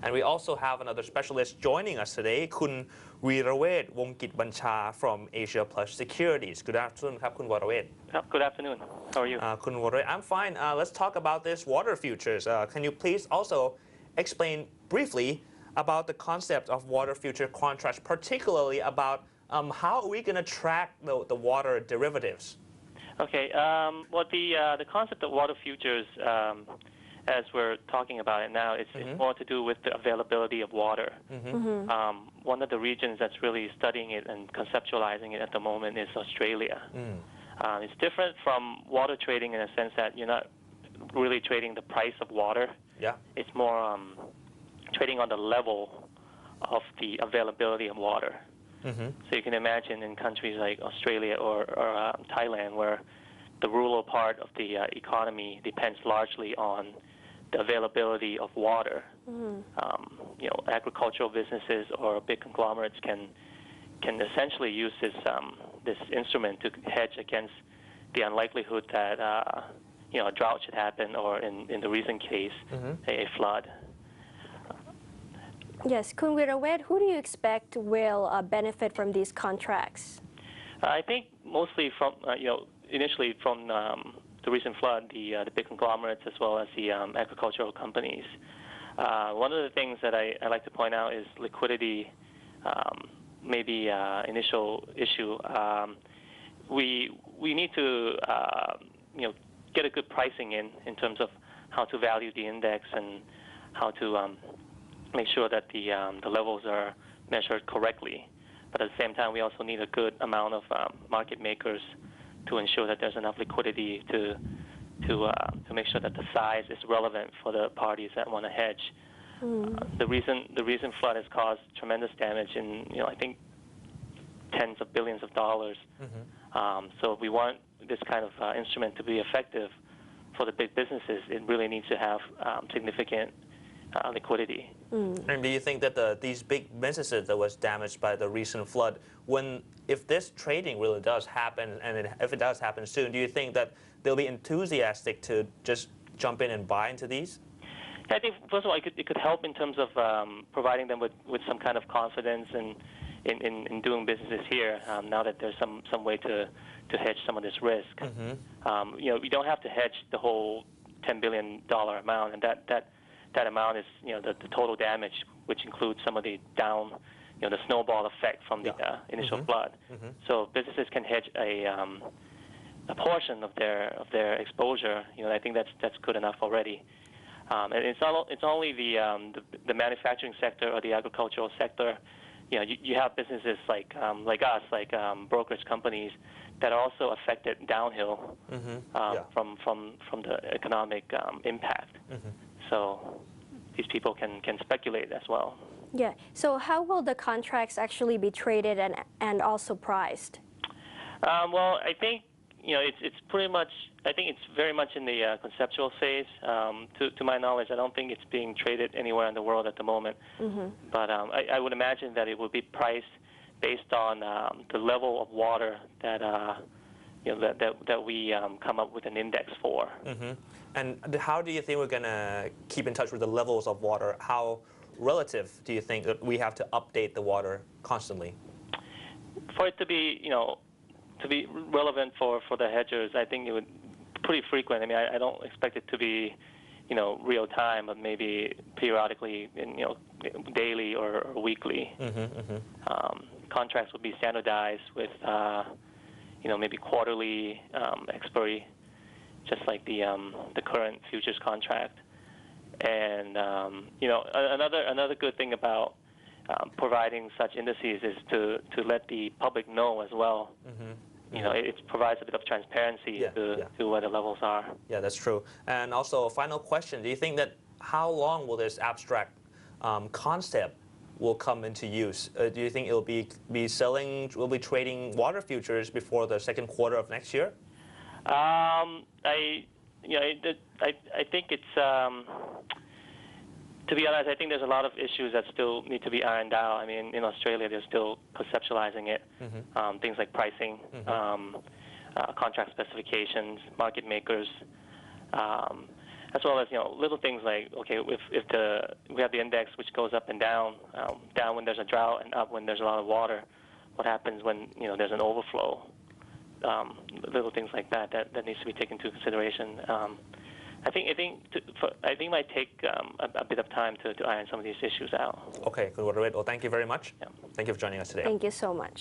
And we also have another specialist joining us today, คุณวีระเวทวงกิจบัญชา from Asia Plus Securities. Good afternoon ครับคุณวรเวท Good afternoon. How are you? คุณวรเวท I'm fine. Let's talk about this water futures. Can you please also explain briefly about the concept of water future contracts, particularly about how are we going to track the water derivatives? Okay. Well, the concept of water futures, as we're talking about it now, it's more to do with the availability of water. One of the regions that's really studying it and conceptualizing it at the moment is Australia. It's different from water trading in a sense that you're not really trading the price of water. Yeah. It's more trading on the level of the availability of water. So you can imagine in countries like Australia or Thailand, where the rural part of the economy depends largely on the availability of water. Agricultural businesses or big conglomerates can essentially use this instrument to hedge against the unlikelihood that a drought should happen, or in the recent case, a flood. Yes, Kun Viravate, who do you expect will benefit from these contracts? I think mostly from, initially from the recent flood, the big conglomerates as well as the agricultural companies. One of the things that I like to point out is liquidity, maybe initial issue. We need to, get a good pricing in terms of how to value the index and how to make sure that the levels are measured correctly. But at the same time, we also need a good amount of market makers to ensure that there's enough liquidity to make sure that the size is relevant for the parties that want to hedge. The recent flood has caused tremendous damage in, I think, tens of billions of dollars. So if we want this kind of instrument to be effective for the big businesses, it really needs to have significant liquidity. And do you think that these big businesses that was damaged by the recent flood, if this trading really does happen, and if it does happen soon, do you think that they'll be enthusiastic to just jump in and buy into these? I think, first of all, it could help in terms of providing them with some kind of confidence in doing businesses here, now that there's some way to hedge some of this risk. You don't have to hedge the whole $10 billion amount, and that amount is, the total damage, which includes some of the the snowball effect from the initial flood. So businesses can hedge a portion of their exposure. I think that's good enough already. And it's only the manufacturing sector or the agricultural sector. You have businesses like us, like brokerage companies, that are also affected downhill from the economic impact. So these people can speculate as well. Yeah. So how will the contracts actually be traded and also priced? Well, I think it's pretty much. I think it's very much in the conceptual phase. To my knowledge, I don't think it's being traded anywhere in the world at the moment. But I would imagine that it would be priced based on the level of water that we come up with an index for. And how do you think we're going to keep in touch with the levels of water? How relative do you think that we have to update the water constantly? For it to be, to be relevant for the hedgers, I think it would be pretty frequent. I mean, I don't expect it to be, real time, but maybe periodically, daily or weekly. Contracts would be standardized with, maybe quarterly expiry, just like the current futures contract. And another good thing about providing such indices is to let the public know as well. It provides a bit of transparency to where the levels are. Yeah, that's true. And also, a final question: do you think that how long will this abstract concept will come into use? Do you think it'll we'll be trading water futures before the second quarter of next year? I think it's, to be honest, I think there's a lot of issues that still need to be ironed out. I mean, in Australia, they're still conceptualizing it. Things like pricing, contract specifications, market makers. as well as little things like, okay, if we have the index which goes up and down, down when there's a drought and up when there's a lot of water, what happens when there's an overflow? Little things like that needs to be taken into consideration. I think it might take a bit of time to iron some of these issues out. Okay, good, Viravate. Well, thank you very much. Yeah. Thank you for joining us today. Thank you so much.